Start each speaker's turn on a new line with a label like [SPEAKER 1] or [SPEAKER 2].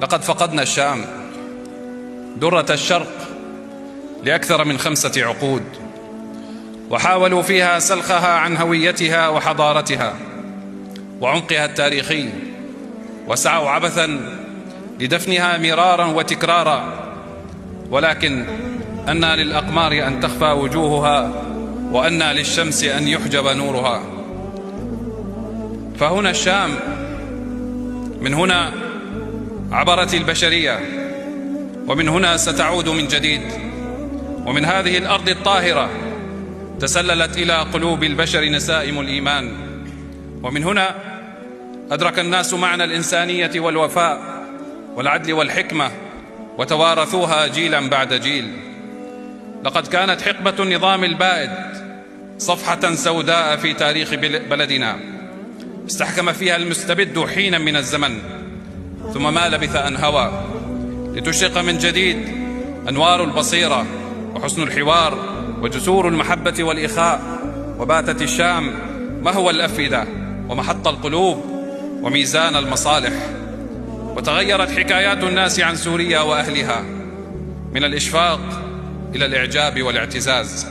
[SPEAKER 1] لقد فقدنا الشام درة الشرق لأكثر من 5 عقود، وحاولوا فيها سلخها عن هويتها وحضارتها وعمقها التاريخي، وسعوا عبثا لدفنها مرارا وتكرارا، ولكن أنى للأقمار أن تخفى وجوهها، وأنى للشمس أن يحجب نورها. فهنا الشام، من هنا عبرت البشرية، ومن هنا ستعود من جديد، ومن هذه الأرض الطاهرة تسللت إلى قلوب البشر نسائم الإيمان، ومن هنا أدرك الناس معنى الإنسانية والوفاء والعدل والحكمة، وتوارثوها جيلا بعد جيل. لقد كانت حقبة النظام البائد صفحة سوداء في تاريخ بلدنا، استحكم فيها المستبد حينا من الزمن، ثم ما لبث أن هوى لتشرق من جديد أنوار البصيرة وحسن الحوار وجسور المحبة والإخاء. وباتت الشام مهوى الأفئدة ومحط القلوب وميزان المصالح، وتغيرت حكايات الناس عن سوريا وأهلها من الإشفاق إلى الإعجاب والاعتزاز.